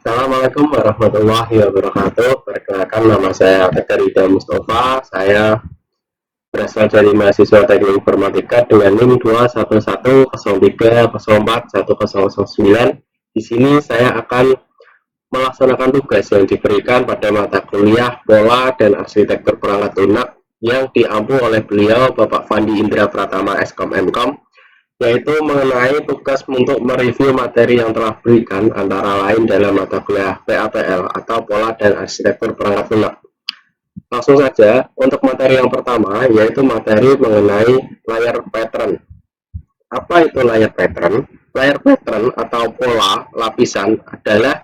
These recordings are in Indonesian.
Assalamualaikum warahmatullahi wabarakatuh. Perkenalkan, nama saya Tegar Ida Mustafa. Saya berasal dari mahasiswa Teknik Informatika dengan NIM 21103041009. Di sini saya akan melaksanakan tugas yang diberikan pada mata kuliah Pola dan Arsitektur Perangkat Lunak yang diampu oleh beliau Bapak Fandi Indra Pratama Skom Mkom, yaitu mengenai tugas untuk mereview materi yang telah diberikan antara lain dalam mata kuliah PAPL atau Pola dan Arsitektur Perangkat Lunak. Langsung saja untuk materi yang pertama, yaitu materi mengenai layer pattern. Apa itu layer pattern? Layer pattern atau pola lapisan adalah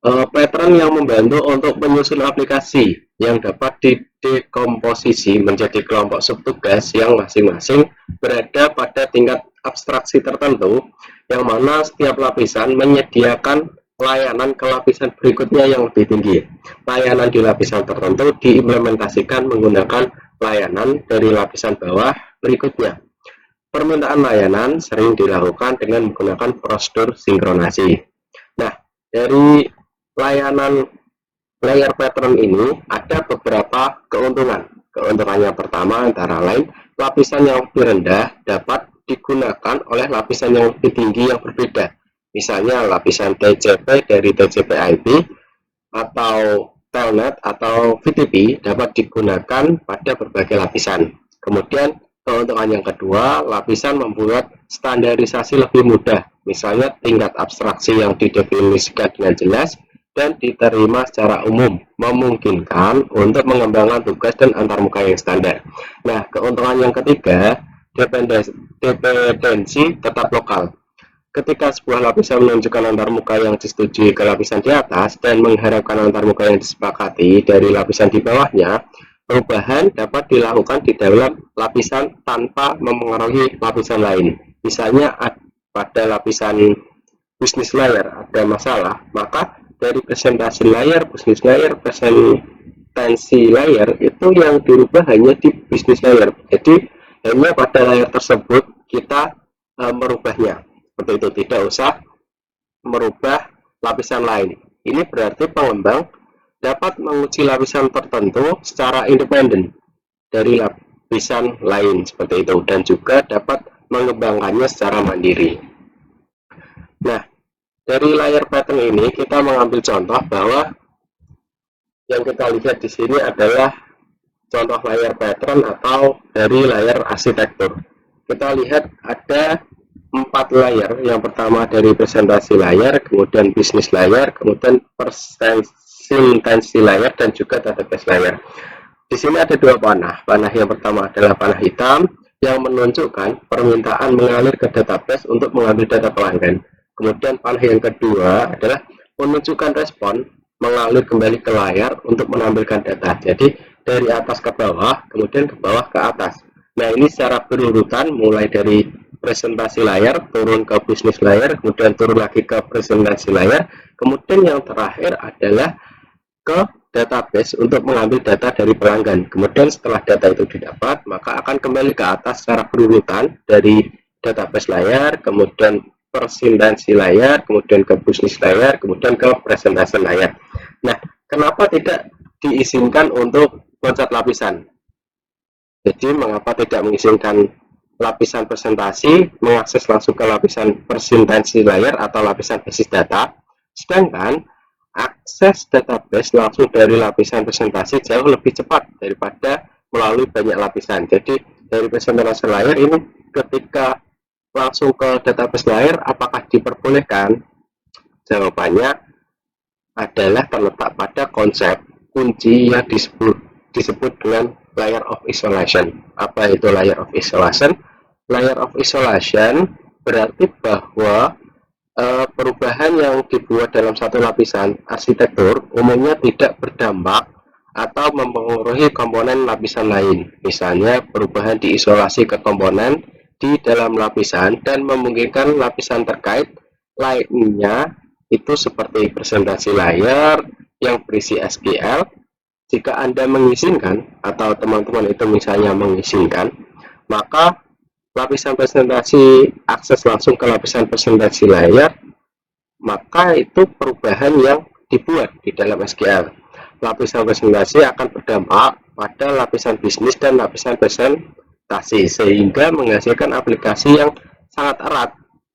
pattern yang membantu untuk menyusun aplikasi yang dapat didekomposisi menjadi kelompok subtugas yang masing-masing berada pada tingkat abstraksi tertentu, yang mana setiap lapisan menyediakan layanan ke lapisan berikutnya yang lebih tinggi. Layanan di lapisan tertentu diimplementasikan menggunakan layanan dari lapisan bawah berikutnya. Permintaan layanan sering dilakukan dengan menggunakan prosedur sinkronasi. Nah, dari layanan layer pattern ini ada beberapa keuntungan. Keuntungan yang pertama antara lain, lapisan yang lebih rendah dapat digunakan oleh lapisan yang lebih tinggi yang berbeda. Misalnya lapisan TCP dari TCP IP atau Telnet atau VTP dapat digunakan pada berbagai lapisan. Kemudian keuntungan yang kedua, lapisan membuat standarisasi lebih mudah. Misalnya tingkat abstraksi yang didefinisikan dengan jelas dan diterima secara umum, memungkinkan untuk mengembangkan tugas dan antarmuka yang standar. Nah, keuntungan yang ketiga, dependensi tetap lokal. Ketika sebuah lapisan menunjukkan antarmuka yang disetujui ke lapisan di atas dan mengharapkan antarmuka yang disepakati dari lapisan di bawahnya, perubahan dapat dilakukan di dalam lapisan tanpa memengaruhi lapisan lain. Misalnya pada lapisan business layer ada masalah, maka dari presentasi layer, business layer, presentasi layer itu yang dirubah hanya di business layer. Jadi hanya pada layer tersebut kita merubahnya. Seperti itu, tidak usah merubah lapisan lain. Ini berarti pengembang dapat menguji lapisan tertentu secara independen dari lapisan lain, seperti itu, dan juga dapat mengembangkannya secara mandiri. Nah, dari layer pattern ini kita mengambil contoh bahwa yang kita lihat di sini adalah contoh layer pattern atau dari layer arsitektur. Kita lihat ada 4 layer. Yang pertama dari presentasi layer, kemudian bisnis layer, kemudian presentasi layer, dan juga database layer. Di sini ada 2 panah. Panah yang pertama adalah panah hitam yang menunjukkan permintaan mengalir ke database untuk mengambil data pelanggan. Kemudian panah yang kedua adalah menunjukkan respon mengalir kembali ke layar untuk menampilkan data. Jadi dari atas ke bawah, kemudian ke bawah ke atas. Nah, ini secara berurutan mulai dari presentasi layar, turun ke bisnis layar, kemudian turun lagi ke presentasi layar, kemudian yang terakhir adalah ke database untuk mengambil data dari pelanggan. Kemudian setelah data itu didapat, maka akan kembali ke atas secara berurutan dari database layar, kemudian presentasi layar, kemudian ke bisnis layar, kemudian ke presentasi layar. Nah, kenapa tidak diizinkan untuk loncat lapisan? Jadi mengapa tidak mengizinkan lapisan presentasi mengakses langsung ke lapisan presentasi layar atau lapisan basis data, sedangkan akses database langsung dari lapisan presentasi jauh lebih cepat daripada melalui banyak lapisan. Jadi dari presentasi layar ini ketika langsung ke database layar apakah diperbolehkan? Jawabannya adalah terletak pada konsep kunci yang disebut dengan layer of isolation. Apa itu layer of isolation? Layer of isolation berarti bahwa perubahan yang dibuat dalam satu lapisan arsitektur umumnya tidak berdampak atau mempengaruhi komponen lapisan lain, misalnya perubahan di isolasi ke komponen di dalam lapisan dan memungkinkan lapisan terkait lainnya itu seperti presentasi layar yang berisi SQL. Jika Anda mengizinkan atau teman-teman itu misalnya mengizinkan, maka lapisan presentasi akses langsung ke lapisan presentasi layar, maka itu perubahan yang dibuat di dalam SQL. Lapisan presentasi akan berdampak pada lapisan bisnis dan lapisan presentasi, sehingga menghasilkan aplikasi yang sangat erat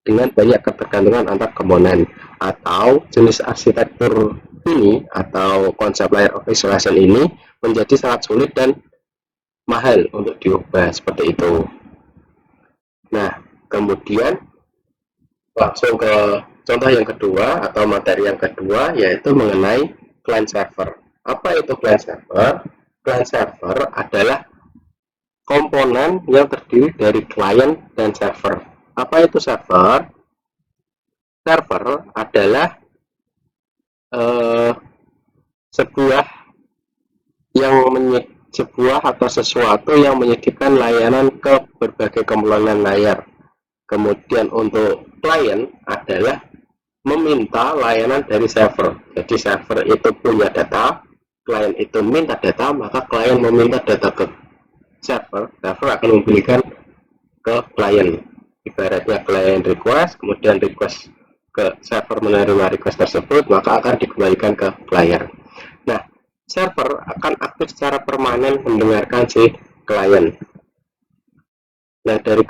dengan banyak ketergantungan antar komponen. Atau jenis arsitektur ini atau konsep layer of isolation ini menjadi sangat sulit dan mahal untuk diubah seperti itu. Nah, kemudian langsung ke contoh yang kedua atau materi yang kedua, yaitu mengenai client server. Apa itu client server? Client server adalah komponen yang terdiri dari client dan server. Apa itu server? Server adalah sebuah atau sesuatu yang menyediakan layanan ke berbagai komponen layar. Kemudian untuk client adalah meminta layanan dari server. Jadi server itu punya data, klien itu minta data, maka klien meminta data ke server, server akan memberikan ke klien. Ibaratnya klien request, kemudian request ke server menerima request tersebut, maka akan dikembalikan ke klien. Nah, server akan aktif secara permanen mendengarkan si klien. Nah, dari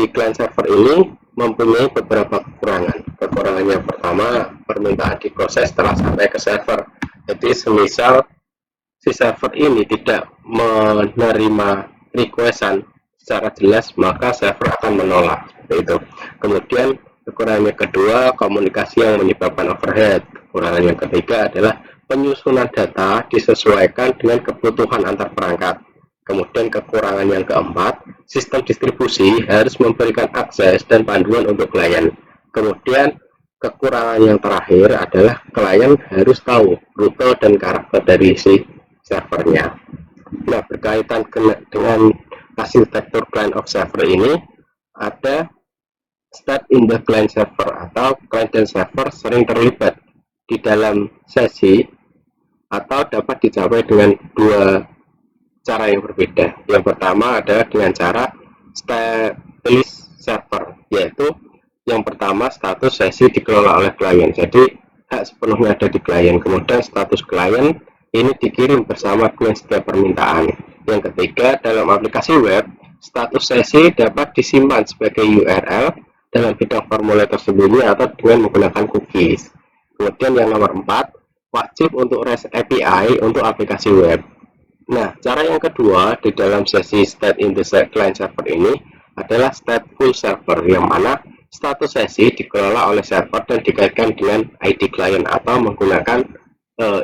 client server ini mempunyai beberapa kekurangan. Kekurangan yang pertama, permintaan diproses setelah sampai ke server. Jadi semisal si server ini tidak menerima requestan secara jelas, maka server akan menolak. Itu. Kemudian kekurangan yang kedua, komunikasi yang menyebabkan overhead. Kekurangan yang ketiga adalah penyusunan data disesuaikan dengan kebutuhan antar perangkat. Kemudian kekurangan yang keempat, sistem distribusi harus memberikan akses dan panduan untuk klien. Kemudian kekurangan yang terakhir adalah klien harus tahu rute dan karakter dari si servernya. Nah, berkaitan dengan arsitektur client of server ini, ada state in the client server atau client dan server sering terlibat di dalam sesi atau dapat dicapai dengan dua cara yang berbeda. Yang pertama adalah dengan cara stateless server, yaitu yang pertama status sesi dikelola oleh klien, jadi hak sepenuhnya ada di klien. Kemudian status klien ini dikirim bersama dengan setiap permintaan. Yang ketiga, dalam aplikasi web, status sesi dapat disimpan sebagai URL dalam bidang formulir tersembunyi atau dengan menggunakan cookies. Kemudian yang nomor 4, wajib untuk REST API untuk aplikasi web. Nah, cara yang kedua di dalam sesi state in the client server ini adalah stateful server, yang mana status sesi dikelola oleh server dan dikaitkan dengan ID klien atau menggunakan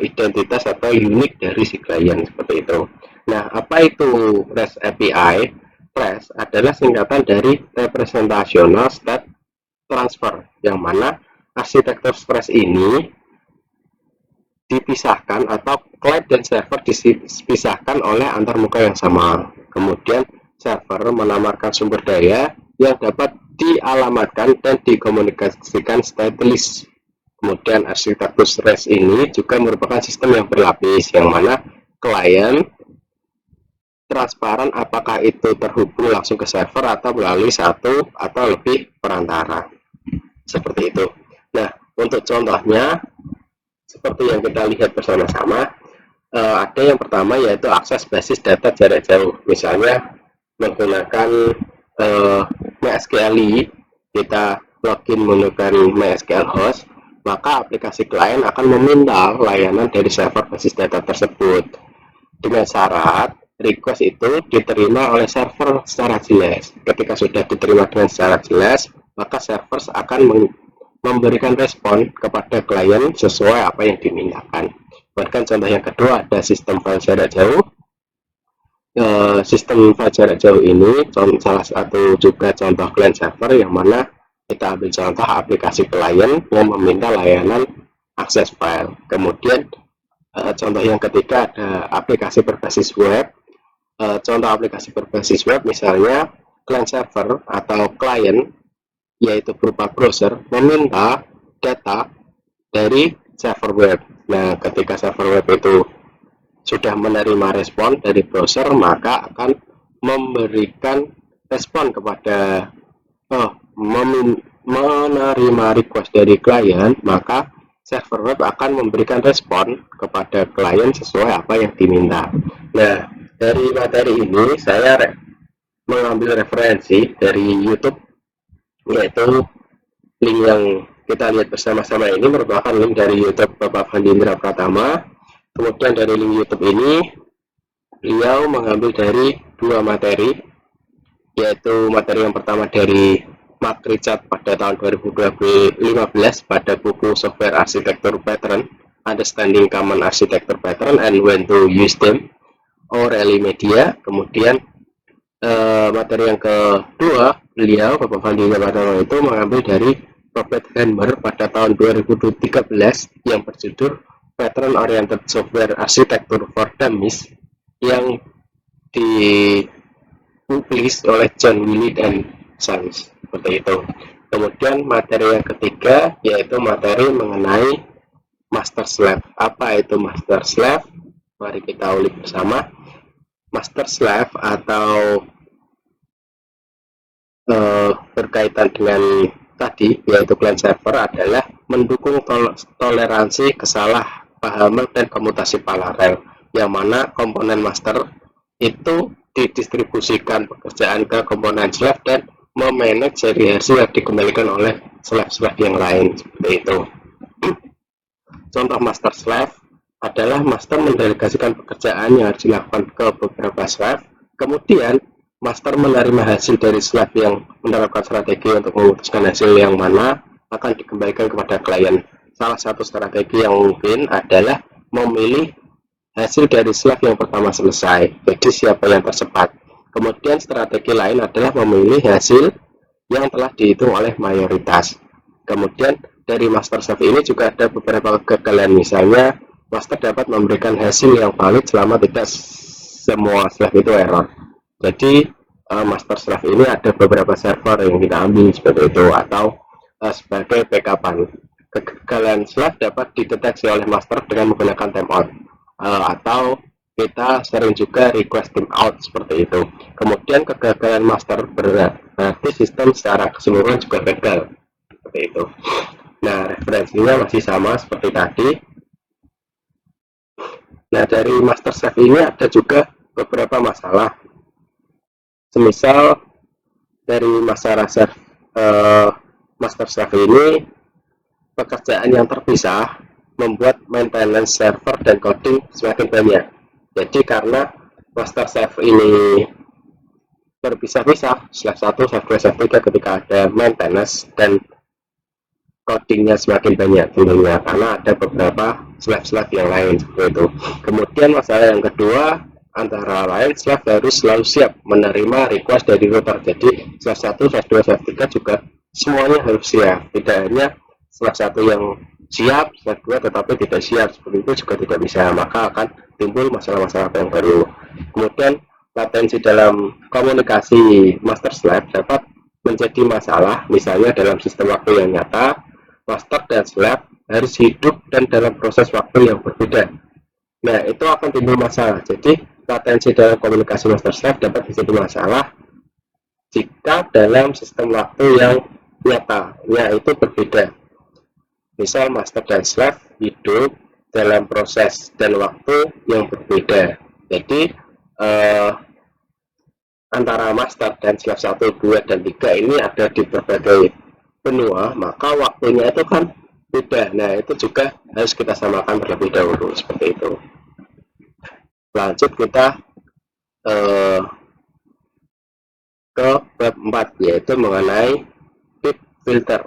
identitas atau unik dari si klien, seperti itu. Nah, apa itu REST API? REST adalah singkatan dari Representational State Transfer, yang mana arsitektur REST ini dipisahkan atau client dan server dipisahkan oleh antarmuka yang sama. Kemudian server menawarkan sumber daya yang dapat dialamatkan dan dikomunikasikan stateless. Kemudian arsitektur REST ini juga merupakan sistem yang berlapis, yang mana klien transparan apakah itu terhubung langsung ke server atau melalui satu atau lebih perantara. Seperti itu. Nah, untuk contohnya seperti yang kita lihat bersama-sama, ada yang pertama yaitu akses basis data jarak jauh. Misalnya menggunakan MySQL, kita login menggunakan MySQL host, maka aplikasi klien akan meminta layanan dari server basis data tersebut dengan syarat request itu diterima oleh server secara jelas. Ketika sudah diterima dengan secara jelas, maka server akan memberikan respon kepada klien sesuai apa yang dimintakan. Bahkan contoh yang kedua ada sistem file jarak jauh. Sistem file jarak jauh ini salah satu juga contoh client server, yang mana kita ambil contoh aplikasi klien yang meminta layanan akses file. Kemudian Contoh yang ketiga ada aplikasi berbasis web. Contoh aplikasi berbasis web misalnya client server atau klien, yaitu berupa browser, meminta data dari server web. Nah, ketika server web itu sudah menerima respon dari browser, maka akan memberikan respon kepada menerima request dari klien, maka server web akan memberikan respon kepada klien sesuai apa yang diminta. Nah, dari materi ini saya mengambil referensi dari YouTube, yaitu link yang kita lihat bersama-sama ini merupakan link dari YouTube Bapak Fandindra Pratama. Kemudian dari link YouTube ini beliau mengambil dari dua materi, yaitu materi yang pertama dari Mark Richard pada tahun 2015 pada buku Software Architecture Pattern, Understanding Common Architecture Pattern and When to Use Them, O'Reilly Media. Kemudian materi yang kedua beliau Bapak Fandindra Pratama itu mengambil dari Robert Hammer pada tahun 2013 yang berjudul Pattern Oriented Software Architecture for Dummies, yang dipublish oleh John Wiley dan Sons, seperti itu. Kemudian materi yang ketiga yaitu materi mengenai master slave. Apa itu master slave? Mari kita ulik bersama. Master slave atau berkaitan dengan tadi, yaitu client server, adalah mendukung toleransi kesalahpahaman dan komutasi paralel, yang mana komponen master itu didistribusikan pekerjaan ke komponen slave dan memanage seri hasil yang dikembalikan oleh slave-slave yang lain, seperti itu. Contoh master slave adalah master mendelegasikan pekerjaan yang harus dilakukan ke beberapa slave, kemudian master menerima hasil dari slave yang menerapkan strategi untuk memutuskan hasil yang mana akan dikembalikan kepada klien. Salah satu strategi yang mungkin adalah memilih hasil dari slave yang pertama selesai, jadi siapa yang tercepat. Kemudian strategi lain adalah memilih hasil yang telah dihitung oleh mayoritas. Kemudian dari master slave ini juga ada beberapa kegagalan, misalnya master dapat memberikan hasil yang valid selama tidak semua slave itu error. Jadi master slave ini ada beberapa server yang kita ambil seperti itu, atau sebagai backupan. Kegagalan slave dapat dideteksi oleh master dengan menggunakan timeout, atau kita sering juga request timeout, seperti itu. Kemudian kegagalan master berarti sistem secara keseluruhan juga gagal, seperti itu. Nah, referensinya masih sama seperti tadi. Nah, dari master slave ini ada juga beberapa masalah. Semisal dari masalah master slave ini, pekerjaan yang terpisah membuat maintenance server dan coding semakin banyak. Jadi karena master slave ini berpisah-pisah, slave 1, slave 2, slave 3, ketika ada maintenance dan codingnya semakin banyak tentunya, karena ada beberapa slave-slave yang lain, seperti itu. Kemudian masalah yang kedua, antara lain slave harus selalu siap menerima request dari router. Jadi slave 1, slave 2, slave 3 juga semuanya harus siap, tidak hanya slave 1 yang siap, slave 2 tetapi tidak siap, seperti itu juga tidak bisa, maka akan timbul masalah-masalah yang baru. Kemudian latensi dalam komunikasi master slave dapat menjadi masalah, misalnya dalam sistem waktu yang nyata, master dan slave harus hidup dan dalam proses waktu yang berbeda. Nah, itu akan timbul masalah. Jadi latensi dalam komunikasi master slave dapat menjadi masalah jika dalam sistem waktu yang nyata, yaitu berbeda. Misal master dan slave hidup dalam proses dan waktu yang berbeda. Jadi antara master dan slave 1, 2, dan 3 ini ada di berbagai benua, maka waktunya itu kan beda. Nah, itu juga harus kita samakan terlebih dahulu, seperti itu. Lanjut kita ke bab 4, yaitu mengenai bit filter.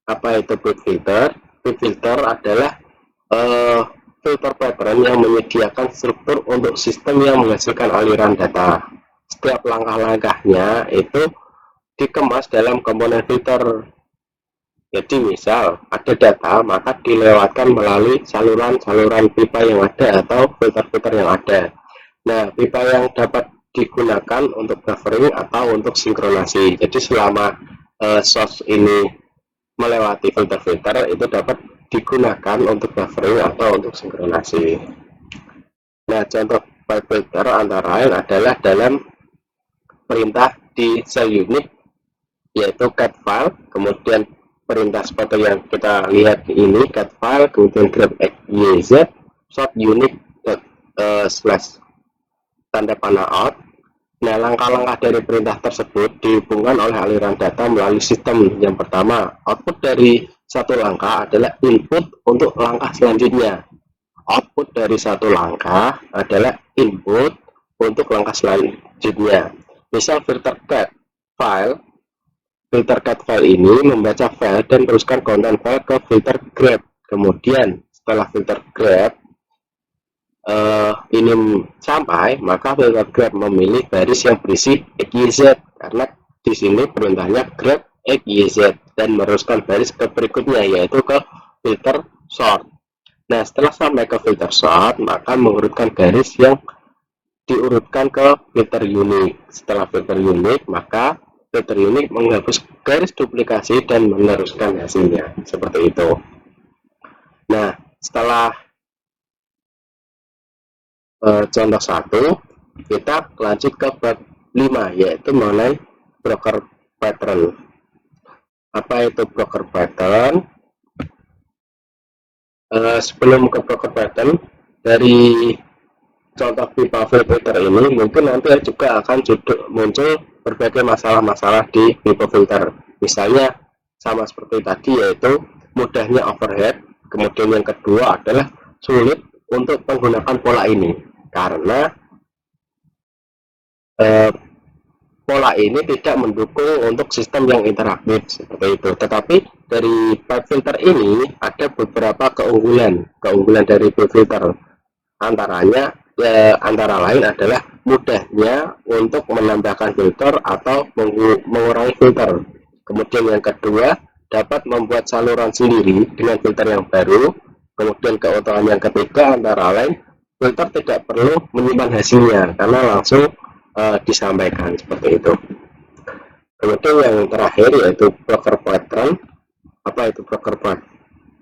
Apa itu bit filter? Bit filter adalah filter pattern yang menyediakan struktur untuk sistem yang menghasilkan aliran data. Setiap langkah-langkahnya itu dikemas dalam komponen filter Jadi misal ada data, maka dilewatkan melalui saluran-saluran pipa yang ada atau filter-filter yang ada. Nah, pipa yang dapat digunakan untuk buffering atau untuk sinkronasi. Jadi selama source ini melewati filter-filter, itu dapat digunakan untuk buffering atau untuk sinkronasi. Nah, contoh pipe filter antara lain adalah dalam perintah di sel unit, yaitu cat file, kemudian perintah seperti yang kita lihat ini, cat file, kemudian grep xyz short unit slash tanda panah out. Nah, langkah-langkah dari perintah tersebut dihubungkan oleh aliran data melalui sistem. Yang pertama, output dari satu langkah adalah input untuk langkah selanjutnya. Output dari satu langkah adalah input untuk langkah selanjutnya. Misal filter cat file ini membaca file dan teruskan konten file ke filter grep. Kemudian setelah filter grep ini sampai, maka filter grep memilih baris yang berisi xyz, karena di sini perintahnya grep xyz, dan meneruskan baris ke berikutnya, yaitu ke filter sort. Nah, setelah sampai ke filter sort, maka mengurutkan garis yang diurutkan ke filter unit. Setelah filter unit, maka filter unit menghapus garis duplikasi dan meneruskan hasilnya. Seperti itu. Nah, setelah contoh 1, kita lanjut ke bab 5, yaitu mengenai broker pattern. Apa itu broker pattern? Sebelum ke broker pattern, dari contoh pipa filter ini mungkin nanti juga akan muncul berbagai masalah-masalah di pipa filter. Misalnya sama seperti tadi, yaitu mudahnya overhead. Kemudian yang kedua adalah sulit untuk menggunakan pola ini, karena pola ini tidak mendukung untuk sistem yang interaktif seperti itu. Tetapi dari pipe filter ini ada beberapa keunggulan dari pipe filter. Antara lain adalah mudahnya untuk menambahkan filter atau mengurangi filter. Kemudian yang kedua, dapat membuat saluran sendiri dengan filter yang baru. Kemudian keutamaan yang ketiga antara lain, filter tidak perlu menyimpan hasilnya karena langsung disampaikan seperti itu. Kemudian yang terakhir yaitu broker pattern. Apa itu broker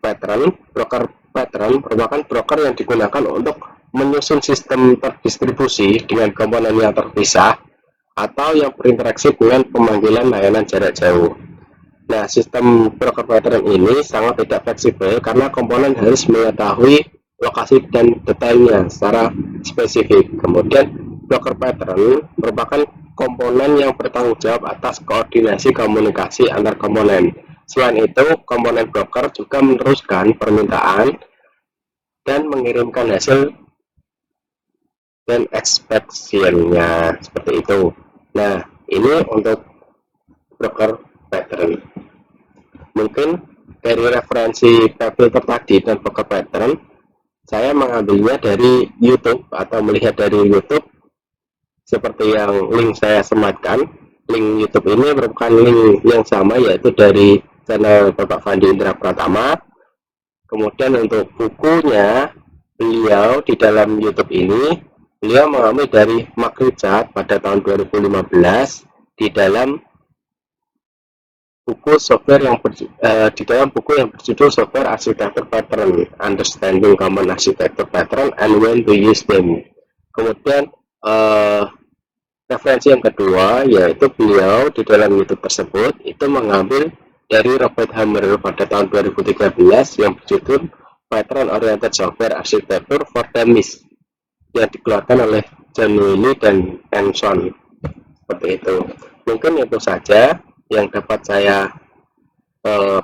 pattern? Broker pattern merupakan broker yang digunakan untuk menyusun sistem terdistribusi dengan komponen yang terpisah atau yang berinteraksi dengan pemanggilan layanan jarak jauh. Nah, sistem broker pattern ini sangat tidak fleksibel karena komponen harus mengetahui lokasi dan detailnya secara spesifik. Kemudian broker pattern merupakan komponen yang bertanggung jawab atas koordinasi komunikasi antar komponen. Selain itu, komponen broker juga meneruskan permintaan dan mengirimkan hasil dan expectation-nya seperti itu. Nah, ini untuk broker pattern. Mungkin dari referensi filter tadi dan broker pattern, saya mengambilnya dari YouTube atau melihat dari YouTube seperti yang link saya sematkan. Link YouTube ini merupakan link yang sama, yaitu dari channel Bapak Fandi Indra Pratama. Kemudian untuk bukunya beliau di dalam YouTube ini, beliau mengambil dari Mark Richard pada tahun 2015 di dalam buku software yang di dalam buku yang berjudul Software Architecture Pattern, Understanding Common Architecture Pattern and When to Use Them. Kemudian referensi yang kedua yaitu beliau di dalam YouTube tersebut itu mengambil dari Robert Hammer pada tahun 2013 yang berjudul Pattern Oriented Software Architecture for Dummies yang dikeluarkan oleh John Wiley dan Anson. Seperti itu. Mungkin itu saja yang dapat saya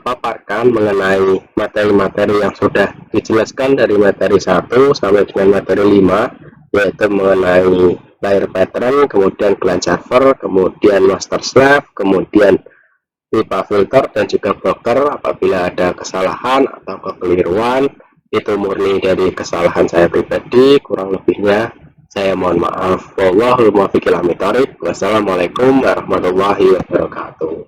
paparkan mengenai materi-materi yang sudah dijelaskan dari materi 1 sampai dengan materi 5, yaitu mengenai layer pattern, kemudian client server, kemudian master slave, kemudian pipa filter, dan juga broker. Apabila ada kesalahan atau kekeliruan, itu murni dari kesalahan saya pribadi, kurang lebihnya saya mohon maaf. Wallahul muwaffiq ila aqwamit thoriq. Wassalamualaikum warahmatullahi wabarakatuh.